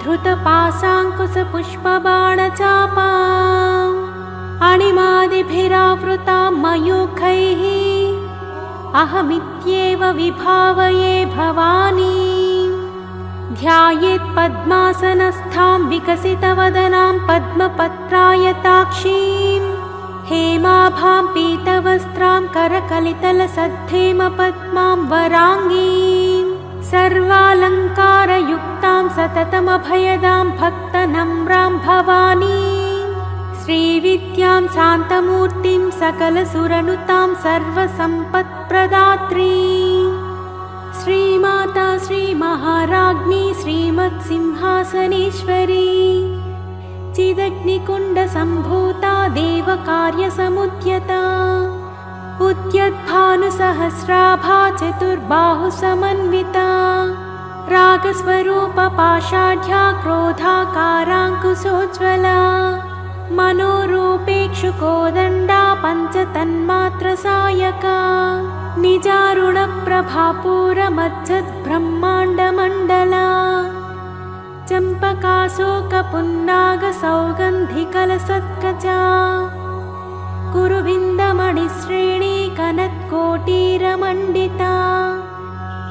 धृतपाशाङ्कुशपुष्पबाणचापाम् अणिमादिभिरावृतां मयूखैः अहमित्येव विभावये भवानी। ध्यायेत् पद्मासनस्थां विकसितवदनां पद्मपत्रायताक्षीं हेमाभां पीतवस्त्रां करकलितलसद्धेमपद्मां वराङ्गीं सर्वालङ्कारयुक्तां सततमभयदां भक्तनम्रां भवानीं श्रीविद्यां शान्तमूर्तिं सकलसुरनुतां सर्वसम्पत्प्रदात्रीं श्रीमाता श्रीमहाराज्ञी श्रीमत्सिंहासनेश्वरी चिदग्निकुण्डसम्भूता देवकार्यसमुद्यता उद्यद्भानुसहस्राभा चतुर्बाहुसमन्विता रागस्वरूपपाषाढ्या क्रोधाकाराङ्कुशोज्ज्वला मनोरूपेक्षुकोदण्डा पञ्चतन्मात्रसायका निजारुणप्रभापूरमज्जद्ब्रह्माण्डमण्डला चम्पकाशोकपुन्नागसौगन्धिकलसत्कचा कुरुविन्दमणिश्रेणी कनत्कोटीरमण्डिता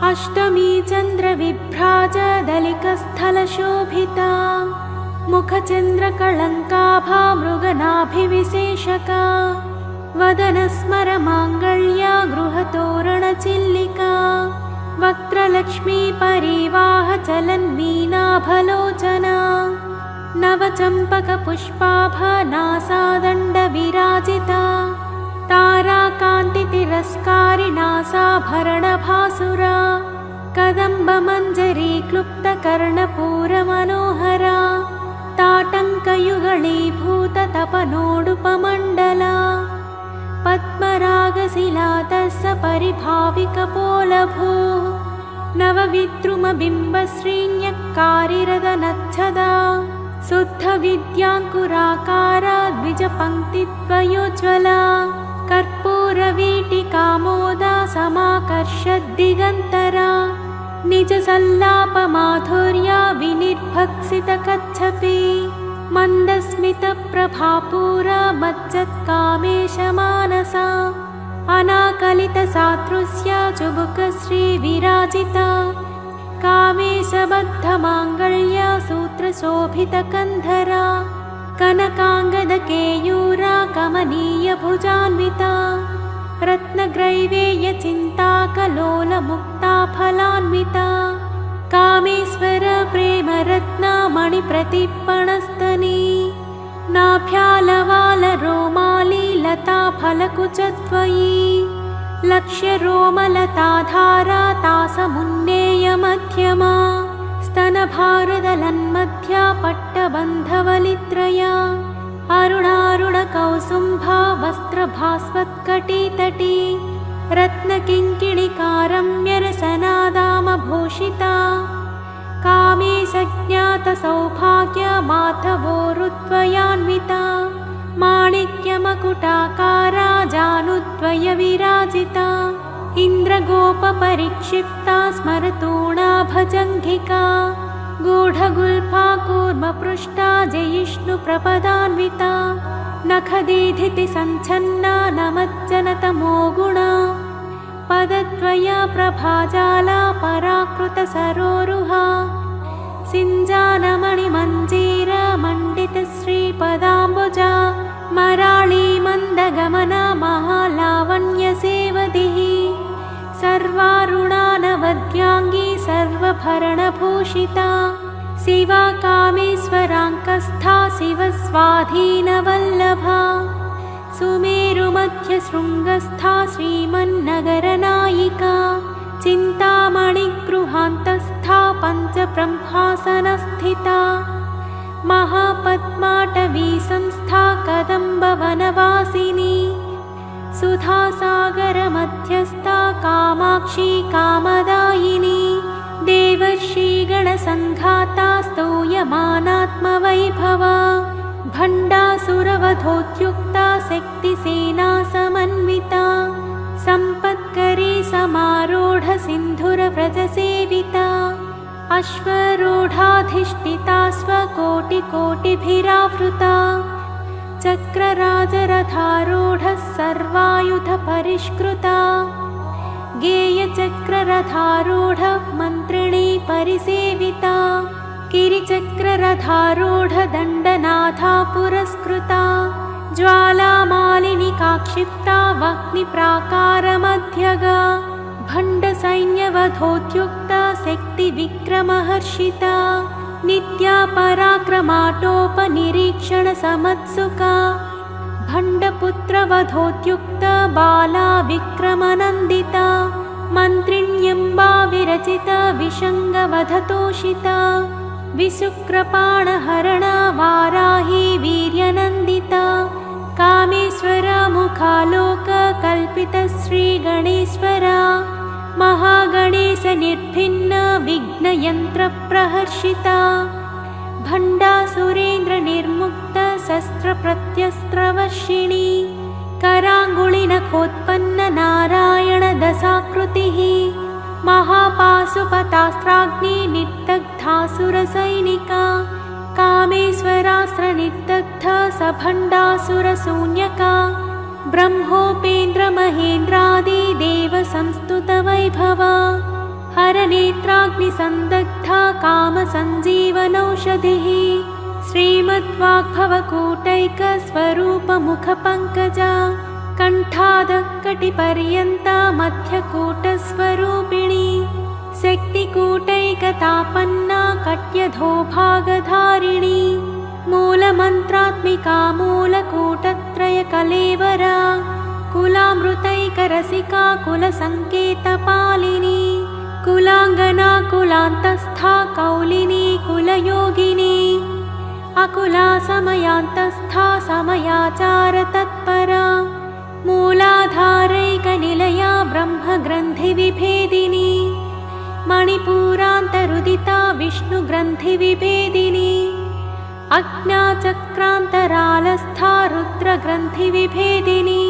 अष्टमी चन्द्रविभ्राजदलिकस्थलशोभिता मुखचन्द्रकळङ्काभा मृगनाभिविशेषका वदनस्मरमाङ्गल्या गृहतोरणचिल्लिका वक्त्रलक्ष्मी परिवाहचलन्मीनाभलोचना नवचम्पकपुष्पाभनासादण्डविराजिता ताराकान्तितिरस्कारिणासाभरणभासुरा कदम्बमञ्जरी क्लुप्तकर्णपूरमनोहरा ताटङ्कयुगळीभूततपनोडुपमण्डला पद्मरागशिलातस्य परिभाविकपोलभूः नवविद्रुमबिम्बश्रीण्यक्कारिरदनच्छदा शुद्धविद्याङ्कुराकारा द्विजपङ्क्तिद्वयोज्ज्वला कर्पूरवीटिकामोदा समाकर्षद्दिगन्तरा निजसल्लापमाधुर्या विनिर्भक्सितकच्छपि मन्दस्मितप्रभापूरा मज्जत्कामेशमानसा अनाकलितसादृश्या चुबुकश्रीविराजिता कामेशबद्धमाङ्गल्या सूत्रशोभितकन्धरा कनकाङ्गदकेयूरा कमनीयभुजान्विता रत्नग्रैवेयचिन्ताकलोलमुक्ताफलान्विता कामेश्वर प्रेमरत्नामणिप्रतिपणस्तनी नाभ्यालवालरोमाली लताफलकुचद्वयी लक्ष्यरोमलताधारा तासमुन्नेयमध्यमा स्तनभारदलन्मध्या पट्टबन्धवलित्रया अरुणारुणकौसुम्भा वस्त्रभास्वत्कटितटी रत्नकिङ्किणिकारम्यरसनादामभूषिता कामेशज्ञातसौभाग्यमाधवोरुद्वयान्विता माणिक्यमकुटाकारा जानुद्वयविराजिता इन्द्रगोपपरिक्षिप्ता स्मरतूणा भजङ्घिका गूढगुल्फा कूर्मपृष्टा जयिष्णुप्रपदान्विता नखदीधितिसञ्छन्ना नमज्जनतमो गुणा पदद्वया प्रभाजाला पराकृतसरोरुहा सिञ्जानमणिमञ्जीरमण्डितश्रीपदाम्बुजा मराळी मन्दगमना महालावण्यसेवदिः सर्वारुणानवद्याङ्गी सर्वभरणभूषिता शिवा कामेश्वराङ्कस्था शिवस्वाधीनवल्लभा सुमेरुमध्यशृङ्गस्था श्रीमन्नगरनायिका चिन्तामणिगृहान्तस्था पञ्चब्रह्मासनस्थिता महापद्माटवी संस्था कदम्बवनवासिनी सुधासागरमध्यस्था कामाक्षी कामदायिनी देवर्षिगणसङ्घाता स्तूयमानात्मवैभवा भण्डासुरवधोद्युक्ता शक्तिसेना समन्विता सम्पत्करी समारूढ सिन्धुरव्रजसेविता अश्वरूढाधिष्ठिता स्वकोटिकोटिभिरावृता चक्रराजरथारूढः सर्वायुधपरिष्कृता गेयचक्ररथारूढः मन्त्रिणी परिसेविता गिरिचक्ररथारूढदण्डनाथा पुरस्कृता ज्वालामालिनिका क्षिप्ता वह्निप्राकारमध्यगा भण्डसैन्यवधोद्युक्ता शक्तिविक्रमहर्षिता नित्या पराक्रमाटोपनिरीक्षणसमत्सुका भण्डपुत्रवधोद्युक्ता बाला विक्रमनन्दिता मन्त्रिण्यम्बा विरचिता विशङ्गवधतोषिता विशुक्रपाणहरणा वाराही वीर्यनन्दिता कामेश्वरा मुखालोककल्पितश्रीगणेश्वरा महागणेशनिर्भिन्न विघ्नयन्त्रप्रहर्षिता भण्डासुरेन्द्रनिर्मुक्त शस्त्रप्रत्यस्त्रवर्षिणी कराङ्गुलिनखोत्पन्न नारायणदशाकृतिः महापाशुपतास्त्राग्नि निर्दग्धासुरसैनिका कामेश्वरास्त्रनिर्दग्ध सभण्डासुरशून्यका ब्रह्मोपेन्द्रमहेन्द्रादिदेवसंस्तुतवैभवा हरनेत्राग्निसन्दग्धा कामसञ्जीवनौषधिः श्रीमद्वाग्भवकूटैकस्वरूपमुखपङ्कजा कण्ठादकटिपर्यन्ता मध्यकूटस्वरूपिणी शक्तिकूटैकतापन्ना कट्यधोभागधारिणी मूलमन्त्रात्मिका मूलकूटत्रयकलेवरा कुलामृतैकरसिका कुलसङ्केतपालिनी कुलाङ्गना कुलान्तस्था कौलिनी कुलयोगिनी अकुला समयान्तस्था समयाचारतत्परा मूलाधारैकनिलया ब्रह्मग्रन्थिविभेदिनी मणिपूरान्तरुदिता विष्णुग्रन्थिविभेदिनी अज्ञाचक्रान्तरालस्था रुद्रग्रन्थिविभेदिनी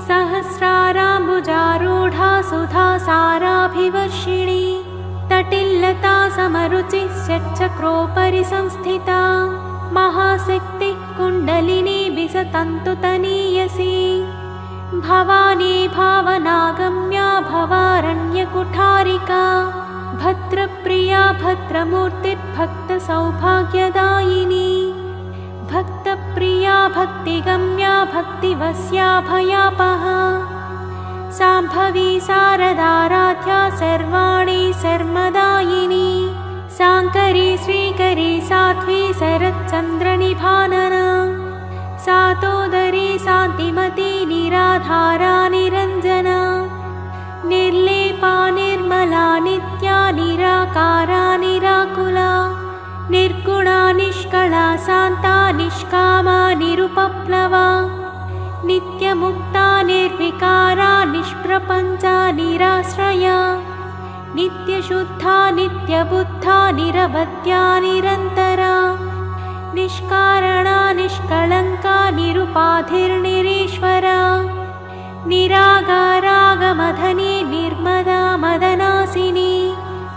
सहस्राराम्बुजारूढा सुधासाराभिवर्षिणी तटिल्लता समरुचिः षट्चक्रोपरि संस्थिता महाशक्तिः कुण्डलिनी विसतन्तुतनीयसी भवानी भावनागम्या भवारण्यकुठारिका भद्रप्रिया भद्रमूर्तिर्भक्तसौभाग्यदायिनी भक्तप्रिया भक्तिगम्या भक्तिवस्या भयापहा शाम्भवी शारदाराध्या सर्वाणि शर्मदायिनी शाङ्करी श्रीकरी साध्वी शरच्चन्द्रनिभानना सातोदरी शान्तिमती निराधारा निरञ्जना निर्लेपा निर्मला नित्या निराकारा निराकुला निर्गुणा निष्कला शान्ता निष्कामा निरुपप्लवा नित्यमुक्ता निर्विकारा निष्प्रपञ्चा निराश्रया नित्यशुद्धा नित्यबुद्धा निरवध्या निरन्तरा निष्कारणा निष्कलङ्का निरुपाधिर्निरीश्वरा निरागारागमधनी निर्मदा मदनासिनी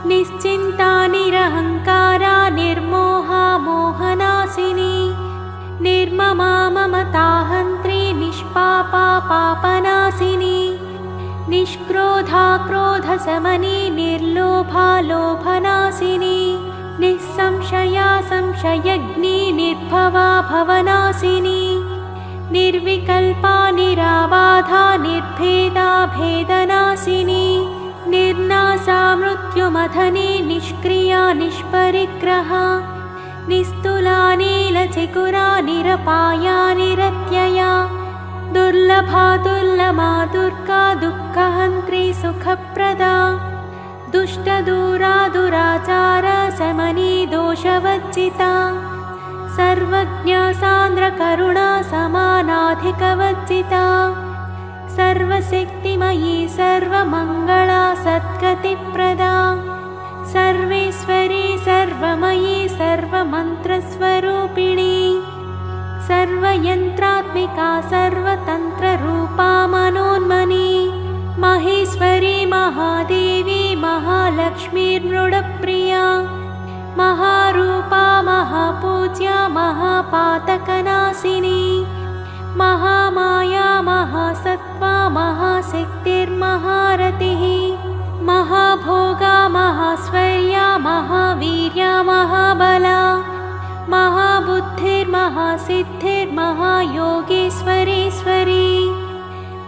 निश्चिन्ता निरहङ्कारा निर्मोहा मोहनासिनी निर्ममा ममताहन्त्री निष्पापा पापनासिनी निष्क्रोधा क्रोधशमनी निर्लोभा लोभनासिनी निःसंशया संशयग्नी निर्भवा भवनासिनी निर्विकल्पा निराबाधा निर्भेदा भेदनासिनी निर्नासा मृत्युमथनी निष्क्रिया निष्परिग्रहा निस्तुला नीलचिकुरा निरपाया निरत्यया दुर्लभा दुर्लमा दुर्गा दुःखहन्त्री सुखप्रदा दुष्टदूरा दुराचार शमनी दोषवर्जिता सर्वज्ञा सान्द्रकरुणा समानाधिकवर्जिता सर्वशक्तिमयी सर्वमङ्गला सद्गतिप्रदा सर्वेश्वरी सर्वमयी सर्वमन्त्रस्वरूपिणी सर्वयन्त्रात्मिका सर्वतन्त्ररूपा मनोन्मनी महेश्वरी महादेवी महालक्ष्मीर्मृडप्रिया महारूपा महापूज्या महापातकनाशिनी महामाया महासत्त्वा महाशक्तिर्महारतिः महाभोगा महाश्वर्या महावीर्या महाबला महाबुद्धिर्महासिद्धिर्महायोगेश्वरीश्वरी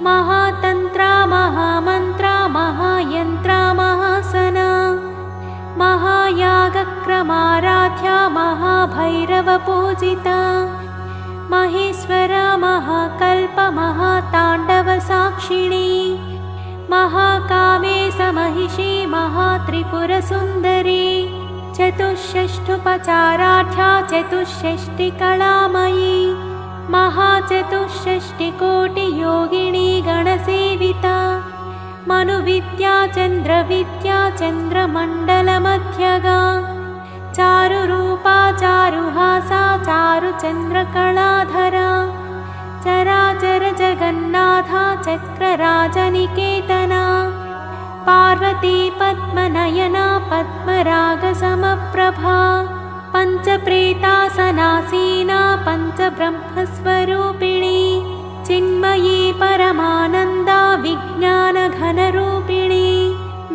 महातन्त्रा महामन्त्रा महायन्त्रा महासना महायागक्रमाराध्या महाभैरवपूजिता महेश्वरा महाकल्प महाताण्डवसाक्षिणी महाकामेशमहिषी महात्रिपुरसुन्दरी चतुष्षष्ठुपचाराढ्या चतुष्षष्टिकलामयी महाचतुष्षष्टिकोटियोगिनी गणसेविता मनुविद्या चन्द्रविद्या चन्द्रमण्डलमध्यगा चारुरूपा चारुहासा चारुचन्द्रकलाधरा चराचर जगन्नाथा चक्रराजनिकेतना पार्वती पद्मनयना पद्मरागसमप्रभा पञ्चप्रेतासनासीना पञ्चब्रह्मस्वरूपिणी चिन्मयी परमानन्दा विज्ञानघनरूपिणी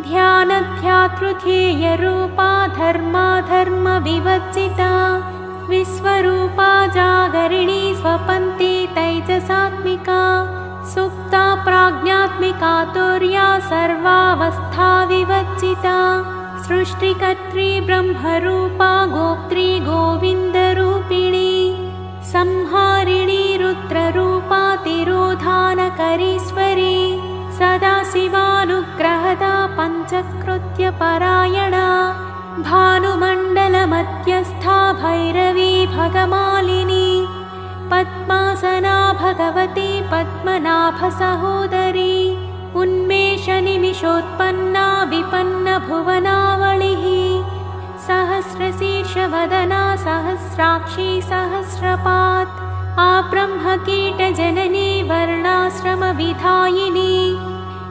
ध्यानध्यातृध्येयरूपा धर्माधर्मविवर्जिता विश्वरूपा जागरिणी स्वपन्ती तैजसात्मिका सुप्ता प्राज्ञात्मिका तुर्या सर्वावस्था विवर्जिता सृष्टिकर्त्री ब्रह्मरूपा गोप्त्री गोविन्दरूपिणी संहारिणी रुद्ररूपा तिरोधानकरीश्वरी सदाशिवानुग्रहदा पञ्चकृत्यपरायणा भानुमण्डलमध्यस्था भैरवी भगमालिनी पद्मासना भगवती पद्मनाभसहोदरी उन्मेषनिमिषोत्पन्ना विपन्नभुवनावलिः सहस्रशीर्षवदना सहस्राक्षी सहस्रपात् आब्रह्मकीटजननी वर्णाश्रमविधायिनी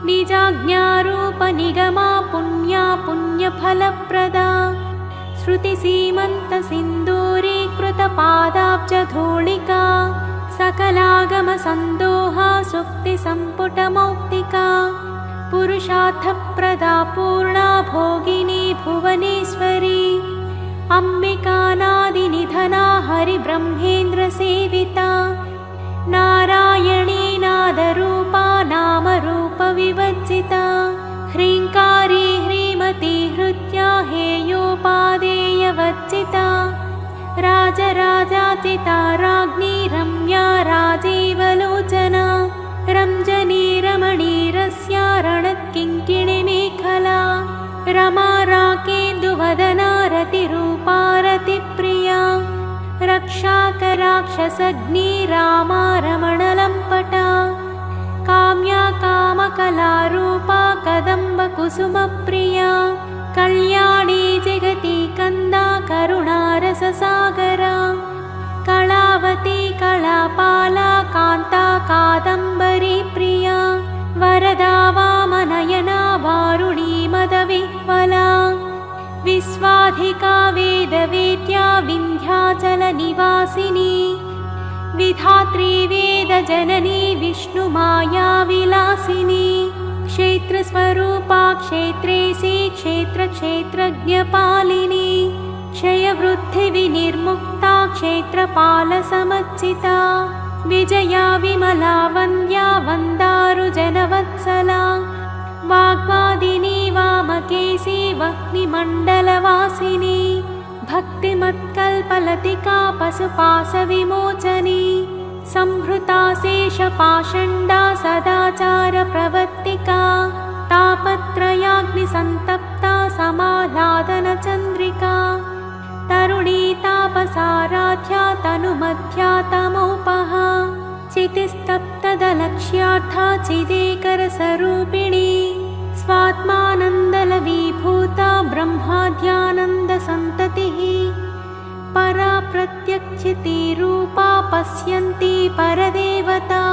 निजाज्ञारूपनिगमा पुण्या पुण्यफलप्रदा श्रुतिसीमन्तसिन्दूरीकृतपादाब्जधूलिका सकलागमसन्दोहा सुक्तिसम्पुटमौक्तिका पुरुषार्थप्रदा पूर्णा भोगिनी भुवनेश्वरी अम्बिकानादिनिधना हरिब्रह्मेन्द्रसेविता नारायणी नादरूपा नामरूपविवर्जिता ह्रीङ्कारी ह्रीमती हृद्या हेयोपादेयवर्जिता राजराजाचिता राज्ञी रम्या राजीवलोचना रञ्जनी रमणीरस्या रणत्किङ्किणिमेखला रमा राकेन्दुवदना रतिरूपा रतिप्रिया रक्षाकराक्षसग्नी रामा रमणलम्पटा काम्या कामकलारूपा कदम्बकुसुमप्रिया कल्याणी जगती कन्दा करुणारससागरा कलावती कलापाला कान्ता कादम्बरी प्रिया वरदा वामनयना वारुणी मदविह्वला विश्वाधिका वेदवेद्या विन्ध्याचलनिवासिनी विधात्री वेदजननी विष्णुमायाविलासिनी क्षेत्रस्वरूपा क्षेत्रेशी क्षेत्रक्षेत्रज्ञपालिनी क्षयवृद्धिविनिर्मुक्ता क्षेत्रपालसमर्चिता विजया विमला वन्द्या वन्दारुजनवत्सला वाग्वादिनी वामकेशी वह्निमण्डलवासिनी भक्तिमत्कल्पलतिका पशुपाशविमोचनी संहृता शेषपाषण्डा सदाचारप्रवर्तिका तापत्रयाग्निसन्तप्ता समाह्लादनचन्द्रिका तरुणी तापसाराध्या तनुमध्या तमोपहा चितिस्तप्तदलक्ष्यार्था चिदेकरसरूपिणी स्वात्मानन्दलवीभूता ब्रह्माद्यानन्दसन्ततिः परा प्रत्यक्षितिरूपा पश्यन्ती परदेवता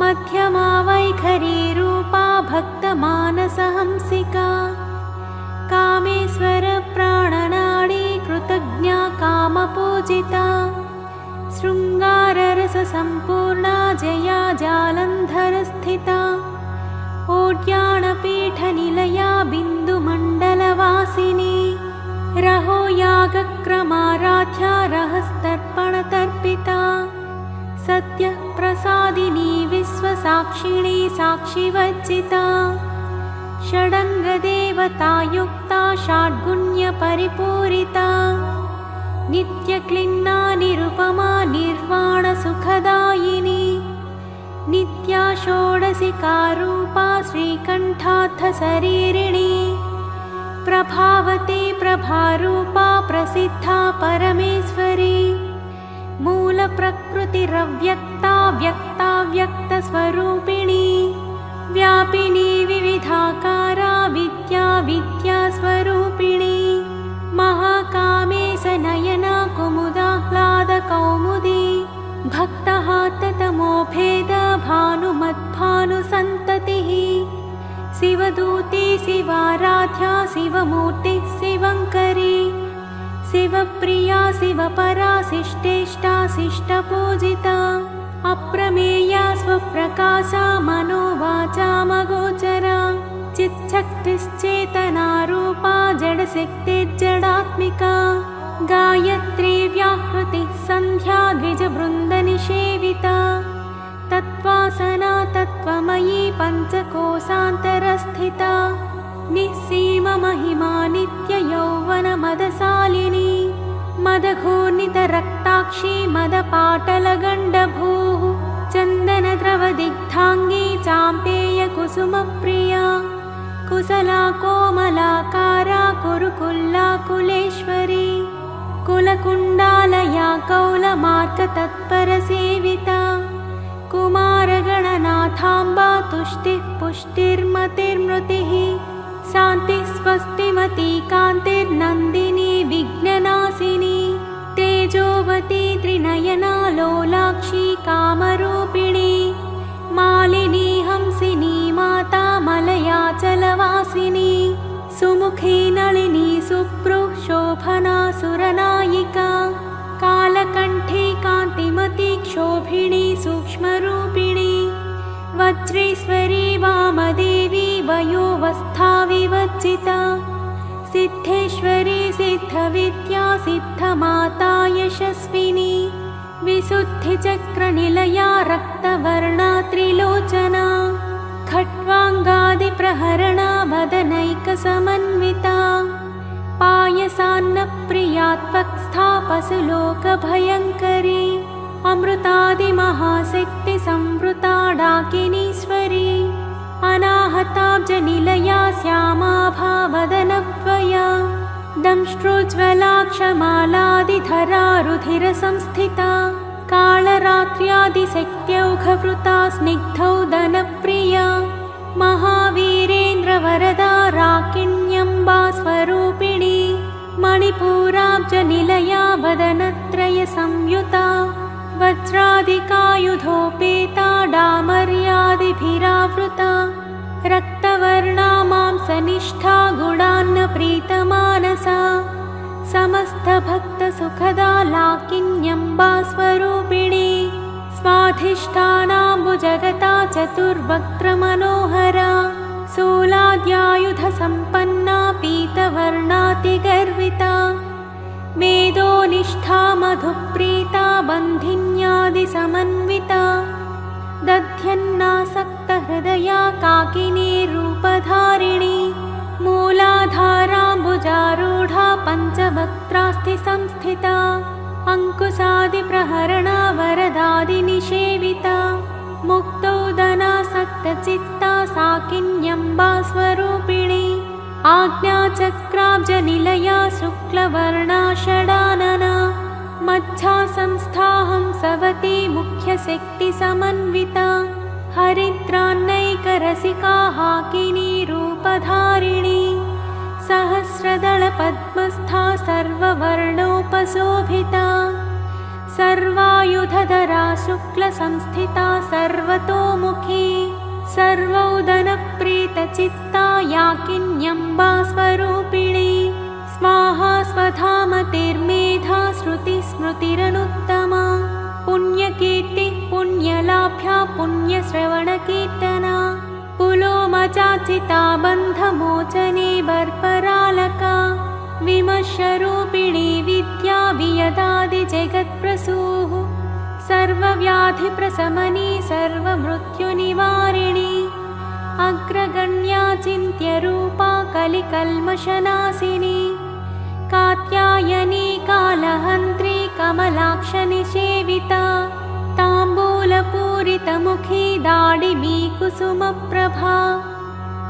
मध्यमा वैखरीरूपा भक्तमानसहंसिका कामेश्वर प्राणनाडी पूजिता शृङ्गाररससम्पूर्णा जया जालन्धरस्थिता ओड्याणपीठनिलया बिन्दुमण्डलवासिनी रहो यागक्रमाराध्या रहस्तर्पणतर्पिता सत्यप्रसादिनी विश्वसाक्षिणी साक्षिवज्जिता षडङ्गदेवतायुक्ता षड्गुण्यपरिपूरिता नित्यक्लिन्ना निरुपमा निर्वाणसुखदायिनी नित्या षोडशिकारूपा श्रीकण्ठार्थशरीरिणी प्रभावती प्रभारूपा प्रसिद्धा परमेश्वरी मूलप्रकृतिरव्यक्ता व्यक्ता व्यक्तस्वरूपिणी व्यापिनी विविधाकारा विद्या विद्यास्वरूपिणी महाकामेशनयना कुमुदाह्लादकौमुदी भक्तहाततमोभेद भानुमद्भानुसन्ततिः शिवदूती शिवाराध्या शिवमूर्ति शिवङ्करी शिवप्रिया शिवपरा शिष्टेष्टा शिष्टपूजिता अप्रमेया स्वप्रकाशा मनोवाचामगोचरा चिच्छक्तिश्चेतनारूपा जडशक्तिर्जडात्मिका गायत्री व्याहृतिः सन्ध्या द्विजवृन्दनिषेविता तत्त्वासना तत्त्वमयी पञ्चकोशान्तरस्थिता निःसीममहिमा नित्ययौवनमदशालिनी मदघूर्णितरक्ताक्षी मदपाटलगण्डभूः चन्दनद्रवदिग्धाङ्गी चाम्पेयकुसुमप्रिया कुशला कोमलाकारा कुरुकुल्लाकुलेश्वरी कुलकुण्डालया कौलमार्गतत्परसेविता कुमारगणनाथाम्बा तुष्टिः पुष्टिर्मतिर्मृतिः शान्तिः स्वस्तिमती कान्तिर्नन्दिनी विघ्ननाशिनी तेजोवती त्रिनयना लोलाक्षी कामरूपिणी मालिनी हंसिनी माता मलयाचलवासिनी सुमुखी नलिनी सुप्रुः शोभना सुरनायिका कालकण्ठी कान्तिमती क्षोभिणी सूक्ष्मरूपिणी वज्रेश्वरी वामदेवी वयोवस्था विवज्जिता सिद्धेश्वरी सिद्धविद्या सिद्धमाता यशस्विनी विशुद्धिचक्रनिलया रक्तवर्णा त्रिलोचना खट्वाङ्गादिप्रहरणा वदनैकसमन्विता पायसान्नप्रिया त्वक्स्था पशुलोकभयङ्करी अमृतादिमहाशक्तिसंवृता डाकिनीश्वरी अनाहताब्जनिलया श्यामाभा वदनद्वया दंष्ट्रोज्ज्वलाक्षमालादिधरा रुधिरसंस्थिता कालरात्र्यादिशक्त्यौघवृता स्निग्धौदनप्रिया महावीरेन्द्रवरदा राकिण्यम्बा स्वरूपिणी मणिपूराब्जनिलया वदनत्रयसंयुता वज्रादिकायुधोपेता डामर्यादिभिरावृता रक्तवर्णा मांसनिष्ठा गुणान्नप्रीतमानसा समस्तभक्तसुखदा लाकिन्यम्बा स्वरूपिणी स्वाधिष्ठानाम्बुजगता चतुर्वक्त्रमनोहरा शूलाद्यायुधसम्पन्ना पीतवर्णातिगर्विता मेदोनिष्ठा मधुप्रीता बन्धिन्यादिसमन्विता दध्यन्नासक्तहृदया काकिनी रूपधारिणी मूलाधाराम्बुजारूढा पञ्चवक्त्रास्ति संस्थिता अङ्कुशादिप्रहरणा वरदादिनिषेविता मुक्तौदनासक्तचित्ता साकिन्यम्बा स्वरूपिणी आज्ञाचक्राब्जनिलया शुक्लवर्णा षडानना मच्छासंस्थाहं सवती मुख्यशक्तिसमन्विता हरिद्रान्नैकरसिका हाकिनी रूपधारिणी सहस्रदलपद्मस्था सर्ववर्णोपशोभिता सर्वायुधधरा शुक्लसंस्थिता सर्वतोमुखी सर्वौदनप्रीतचित्ता याकिन्यम्बा स्वरूपिणी स्वाहा स्वधामतिर्मेधा श्रुतिस्मृति स्तुतिरनुत्तमा पुण्यकीर्ति पुण्यलाभ्या पुण्यश्रवणकीर्तना पुलोमचाचिता बन्धमोचने बर्परालका विमर्शरूपिणी विद्या वियदादिजगत्प्रसूः सर्वव्याधिप्रशमनी सर्वमृत्युनिवारिणी अग्रगण्या चिन्त्यरूपा कलिकल्मषनाशिनी कात्यायनी कालहन्त्री कमलाक्षनिषेविता ताम्बूलपूरितमुखी दाडिमी कुसुमप्रभा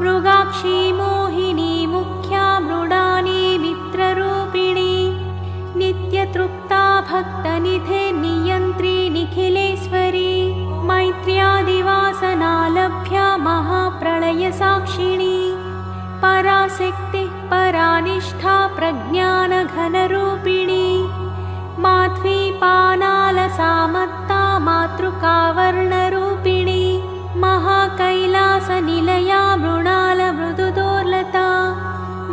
मृगाक्षी मोहिनी मुख्या मृडानी मित्ररूपिणी नित्यतृप्ता भक्तनिधे नियन्त्री निखिलेश्वरी मैत्र्यादिवासनालभ्या महाप्रलयसाक्षिणी पराशक्ति परानिष्ठा प्रज्ञानघनरूपिणी माध्वीपानालसामत्ता मातृकावर्णरूपिणी महाकैलासनिलया मृणालमृदुदोर्लता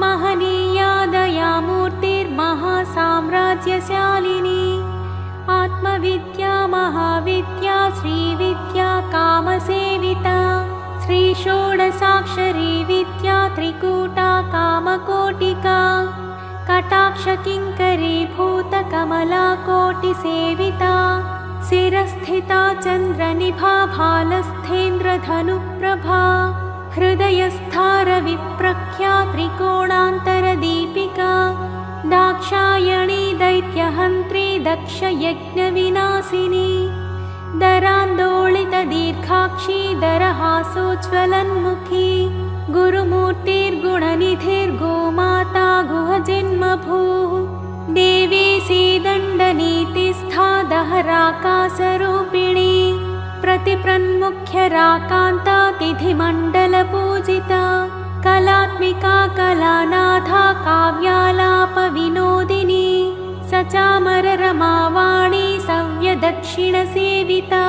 महनीया दयामूर्तिर्महासाम्राज्यशालिनी आत्मविद्या महाविद्या श्रीविद्या कामसेविता श्रीषोडशाक्षरी विद्या त्रिकूटा कामकोटिका कटाक्षकिङ्करी भूतकमला कोटिसेविता शिरस्थिता चन्द्रनिभा भालस्थेन्द्रधनुप्रभा हृदयस्थारविप्रख्या त्रिकोणान्तरदीपिका दाक्षायणी दैत्यहन्त्री दक्षयज्ञविनाशिनी दरान्दोलितदीर्घाक्षी दरहासोज्ज्वलन्मुखी गुरुमूर्तिर्गुणनिधिर्गोमाता गुहजन्मभूः देवी सीदण्डनीतिस्था दहराकाशरूपिणी प्रतिप्रन्मुख्यराकान्ता तिथिमण्डलपूजिता कलात्मिका कलानाथा काव्यालापविनोदिनी सचामररमावाणी सव्यदक्षिणसेविता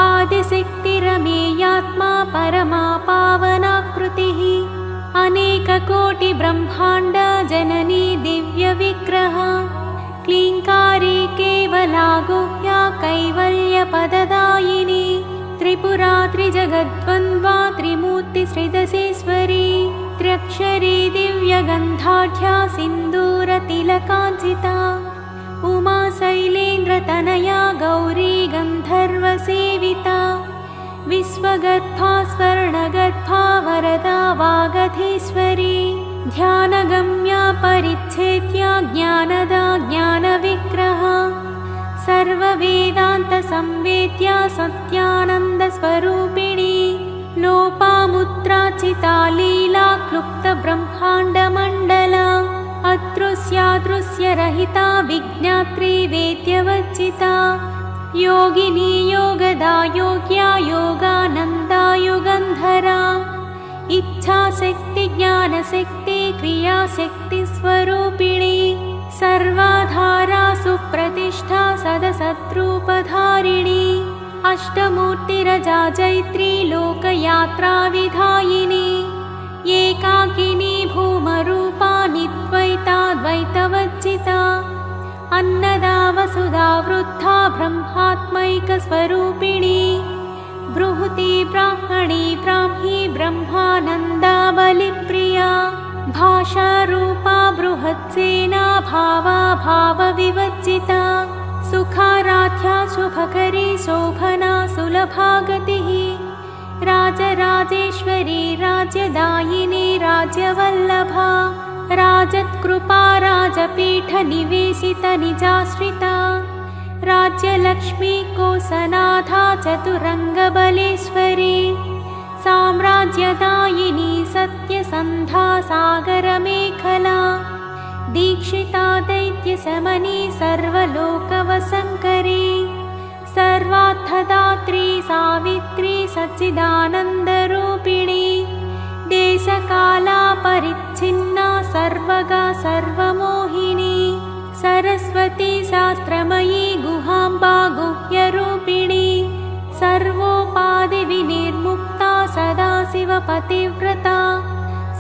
आदिशक्तिरमेयात्मा परमा पावनाकृतिः अनेककोटिब्रह्माण्ड जननी दिव्यविग्रह क्लीङ्कारी केवला गुह्या कैवल्यपददायिनी त्रिपुरा त्रिजगद्वन्द्वा त्रिमूर्तिश्रीदशेश्वरी त्र्यक्षरी दिव्यगन्धाढ्या सिन्दूरतिलकाञ्चिता उमा शैलेन्द्रतनया गौरी गन्धर्वसेविता विश्वगर्भा स्वर्णगर्भा वरदा वागधीश्वरी ध्यानगम्या परिच्छेद्या ज्ञानदा ज्ञानविग्रह सर्ववेदान्तसंवेद्या सत्यानन्दस्वरूपिणी लोपामुद्राचिता लीला क्लुप्तब्रह्माण्डमण्डला अदृश्यादृश्यरहिता विज्ञात्री वेद्यवर्जिता योगिनी योगदा योग्या योगानन्दा युगन्धरा इच्छाशक्ति ज्ञानशक्ति क्रियाशक्तिस्वरूपिणी सर्वाधारा सुप्रतिष्ठा सदसद्रूपधारिणी अष्टमूर्तिरजा जैत्री लोकयात्राविधायिनी एकाकिनी भूमरूपा निद्वैताद्वैतवर्जिता अन्नदा वसुधा वृद्धा ब्रह्मात्मैकस्वरूपिणी बृहती ब्राह्मणी ब्राह्मी ब्रह्मानन्दा बलिप्रिया भाषारूपा बृहत्सेना भावा भावविवर्जिता सुखाराध्या शुभकरी शोभना सुलभागतिः राजराजेश्वरी राज्यदायिनी राज्यवल्लभा राजत्कृपा राजपीठनिवेशितनिजाश्रिता राज्यलक्ष्मी कोसनाथा चतुरङ्गबलेश्वरी साम्राज्यदायिनी सत्यसन्धा सागरमेखला दीक्षिता दैत्यशमनी सर्वलोकवसङ्करी सर्वार्थदात्री सावित्री सच्चिदानन्दरूपिणी देशकालापरिच्छिन्ना सर्वगा सर्वमोहिनी सरस्वती शास्त्रमयी गुहाम्बा गुह्यरूपिणी सर्वोपाधिविनिर्मुक्ता सदाशिवपतिव्रता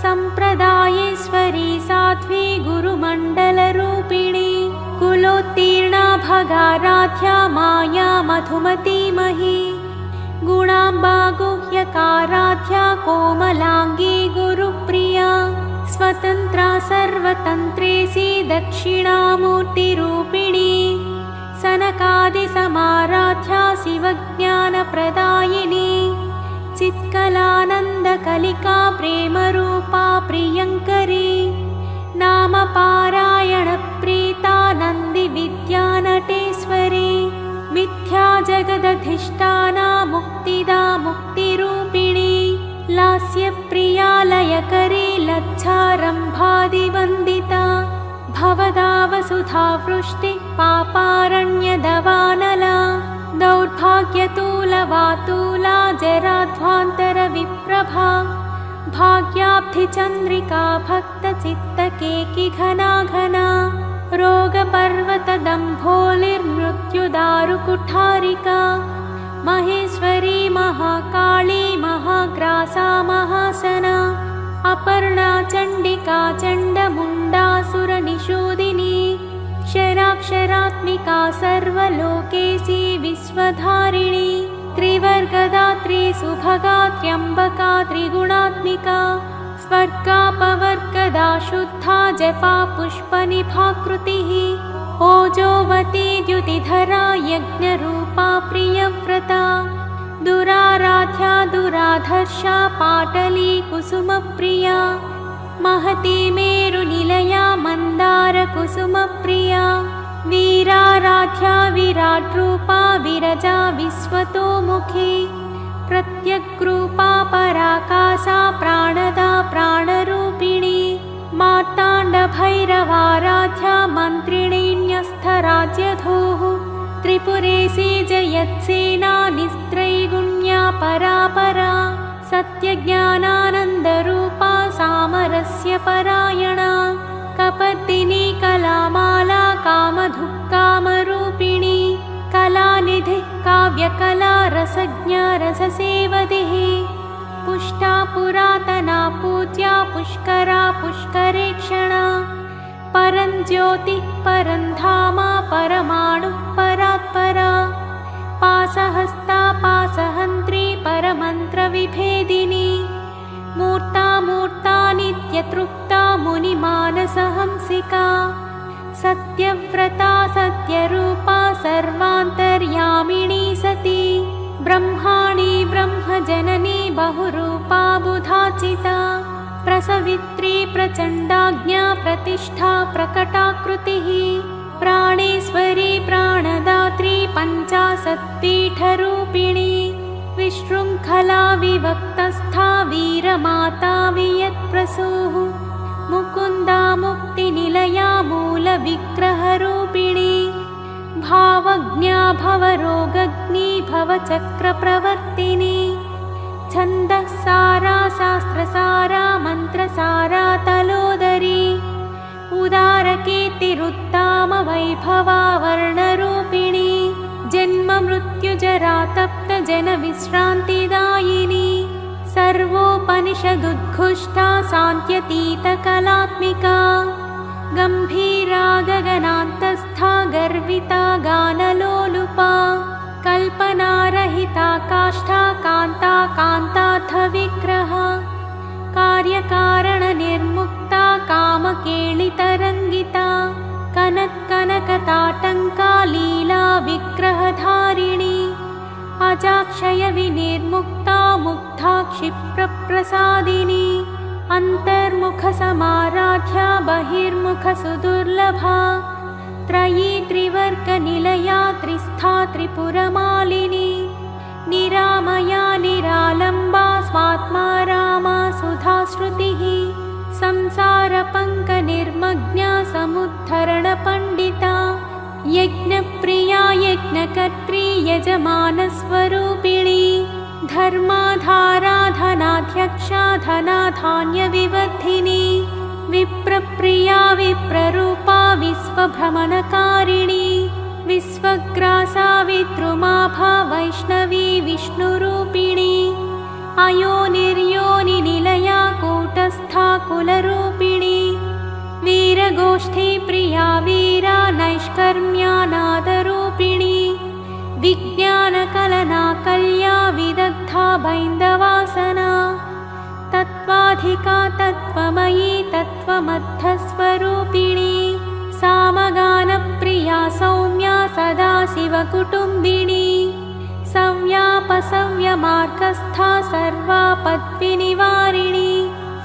सम्प्रदायेश्वरी साध्वी गुरुमण्डलरूपिणी कुलोत्तीर्णा भगाराध्या माया मधुमतीमही गुणाम्बा गुह्यकाराध्या कोमलाङ्गी गुरुप्रिया स्वतन्त्रा सर्वतन्त्रेसी दक्षिणामूर्तिरूपिणी सनकादिसमाराध्या शिवज्ञानप्रदायिनी चित्कलानन्दकलिका प्रेमरूपा प्रियङ्करी नामपारायणप्रीता नन्दिविद्यानटेश्वरी मिथ्या जगदधिष्ठाना मुक्तिदा मुक्तिरूपिणी लास्यप्रिया लयकरी लज्जारम्भादिवन्दिता भवदावसुधा वृष्टिः पापारण्यदवानला दौर्भाग्यतूलवातूला जराध्वान्तरविप्रभा भाग्याब्धिचन्द्रिका भक्तचित्तकेकि घना घना रोगपर्वतदम्भोलिर्मृत्युदारुकुठारिका महेश्वरी महाकाली महाग्रासा महासना अपर्णा चण्डिका चण्डमुण्डासुरनिषूदिनी क्षराक्षरात्मिका सर्वलोकेशी विश्वधारिणी त्रिवर्गदात्री सुभगा त्र्यम्बका त्रिगुणात्मिका स्वर्गापवर्गदा शुद्धा जपा पुष्पनिभाकृतिः ओजोवती द्युतिधरा यज्ञरूपा प्रियव्रता दुराराध्या दुराधर्षा पाटली कुसुमप्रिया महती मेरुनिलया मन्दारकुसुमप्रिया वीराराध्या विराट्रूपा विरजा विश्वतोमुखी प्रत्यग्रूपा पराकाशा प्राणदा प्राणरूपिणी मार्ताण्डभैरवाराध्या मन्त्रिणीन्यस्थराज्यधूः त्रिपुरेशी जयत्सेना निस्त्रैगुण्या परापरा सत्यज्ञानानन्दरूपा सामरस्य परायणा कपर्दिनी कलामाला कामधुक्कामरूपिणी कलानिधिः काव्यकला रसज्ञा रससेवदिः पुष्टा पुरातना पूज्या पुष्करा पुष्करेक्षणा परञ्ज्योतिः परन्धामा परमाणुः परात्परा पासहस्ता पासहन्त्री परमन्त्रविभेदिनी मूर्ता मूर्ता नित्यतृप्ता मुनिमानसहंसिका सत्यव्रता सत्यरूपा सर्वान्तर्यामिणी सती ब्रह्माणी ब्रह्मजननी बहुरूपा बुधाचिता प्रसवित्री प्रचण्डाज्ञा प्रतिष्ठा प्रकटाकृतिः प्राणेश्वरी प्राणदात्री पञ्चाशत्पीठरूपिणी विशृङ्खला विभक्तस्था वीरमाता वियत्प्रसूः मुकुन्दा मुक्तिनिलया मूलविग्रहरूपिणी भावज्ञा भवरोगग्नी भवचक्रप्रवर्तिनी छन्दःसारा शास्त्रसारा मन्त्रसारा तलोदरी उदारकीर्तिरुत्ताम वैभवा वर्णरूपिणी जन्ममृत्युजरा तप्तजनविश्रान्तिदायिनी सर्वोपनिषदुद्घुष्टा सान्त्यतीतकलात्मिका गम्भीरा गगनान्तस्था गर्विता गानलोलुपा कल्पनारहिता काष्ठा कान्ता कान्तार्थविग्रह कार्यकारणनिर्मुक्ता कामकेलितरङ्गिता कनत्कनकताटङ्का लीला विग्रहधारिणी अजाक्षयविनिर्मुक्ता मुग्धा क्षिप्रप्रसादिनी अन्तर्मुखसमाराध्या बहिर्मुखसुदुर्लभा त्रयी त्रिवर्गनिलया त्रिस्था त्रिपुरमालिनी निरामया निरालम्बा स्वात्मा रामा सुधाश्रुतिः संसारपङ्कनिर्मग्ना समुद्धरणपण्डिता यज्ञप्रिया यज्ञकर्त्री यजमानस्वरूपिणी धर्माधाराधनाध्यक्षा धनाधान्यविवर्धिनी विप्रप्रिया विप्ररूपा विश्वभ्रमणकारिणी विश्वग्रासा विद्रुमाभा वैष्णवी विष्णुरूपिणी अयोनिर्योनिनिलया कूटस्था कुलरूपिणी वीरगोष्ठी प्रिया वीरा नैष्कर्म्यानाद बैन्दवासना तत्त्वाधिका तत्त्वमयी तत्त्वमद्धस्वरूपिणी सामगानप्रिया सौम्या सदाशिवकुटुम्बिनी सव्यापसव्यमार्गस्था सर्वापद्विनिवारिणी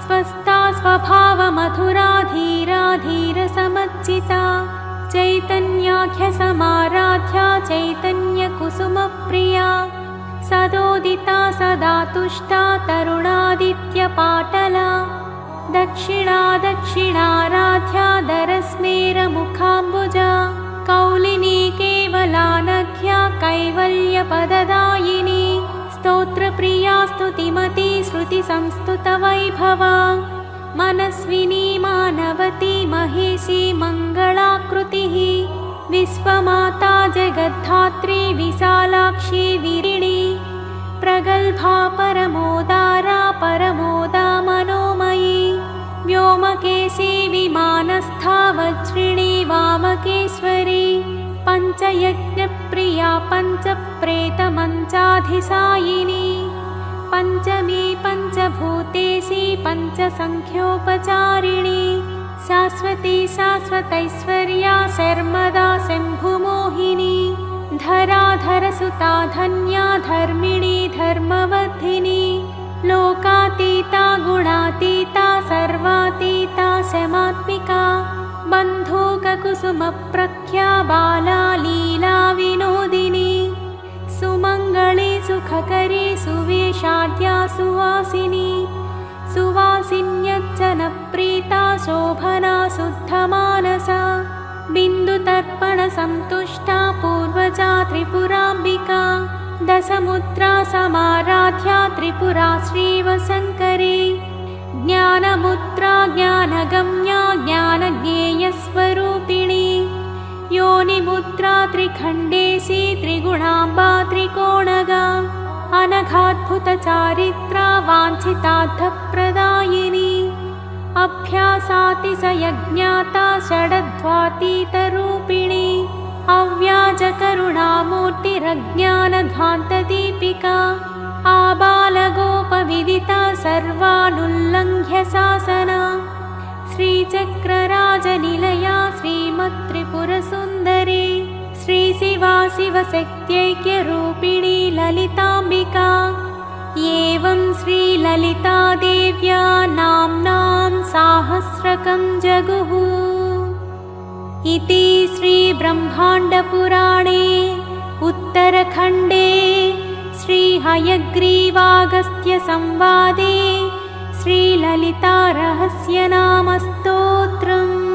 स्वस्था स्वभावमधुरा धीरा धीरसमच्चिता चैतन्याख्यसमाराध्या चैतन्यकुसुमप्रिया सदोदिता सदा तुष्टा तरुणादित्यपाटला दक्षिणा दक्षिणाराध्या दरस्मेरमुखाम्बुजा कौलिनी केवलानघ्या कैवल्यपददायिनी स्तोत्रप्रिया स्तुतिमती श्रुतिसंस्तुतवैभवा मनस्विनी मानवती महेशी मङ्गलाकृतिः विश्वमाता जगद्धात्री विशालाक्षी विरिणी प्रगल्भा परमोदारा परमोदा मनोमयी व्योमकेशी विमानस्था वज्रिणी वामकेश्वरी पञ्चयज्ञप्रिया पञ्चप्रेतमञ्चाधिसायिनी पञ्चमी पञ्चभूतेशी पञ्चसङ्ख्योपचारिणी शाश्वती शाश्वतैश्वर्या शर्मदा शम्भुमोहिनी धराधरसुता धन्या धर्मिणी धर्मवर्धिनी लोकातीता गुणातीता सर्वातीता शमात्मिका बन्धूककुसुमप्रख्या बाला लीला विनोदिनी सुमङ्गली सुखकरी सुवेशाद्या सुवासिनी सुवासिन्यज्जनप्रीता शोभना शुद्धमानसा बिन्दुतर्पणसन्तुष्टा पूर्वजा त्रिपुराम्बिका दशमुद्रा समाराध्या त्रिपुरा श्रीवशङ्करी ज्ञानमुद्रा ज्ञानगम्या ज्ञानज्ञेयस्वरूपिणी योनिमुद्रा त्रिखण्डेशी त्रिगुणाम्बा त्रिकोणगा अनघाद्भुतचारित्रा वाञ्छितार्थप्रदायिनी अभ्यासातिशयज्ञाता षडध्वातीतरूपिणी अव्याजकरुणामूर्तिरज्ञानध्वान्तदीपिका आबालगोपविदिता सर्वानुल्लङ्घ्य शासना श्रीचक्रराजनिलया श्रीमत्त्रिपुरसुन्दरी श्रीशिवा शिवशक्त्यैक्यरूपिणी ललिताम्बिका एवं श्रीललितादेव्या नाम्नां साहस्रकं जगुः इति श्रीब्रह्माण्डपुराणे उत्तरखण्डे श्रीहयग्रीवागस्त्यसंवादे श्रीललितारहस्यनामस्तोत्रम्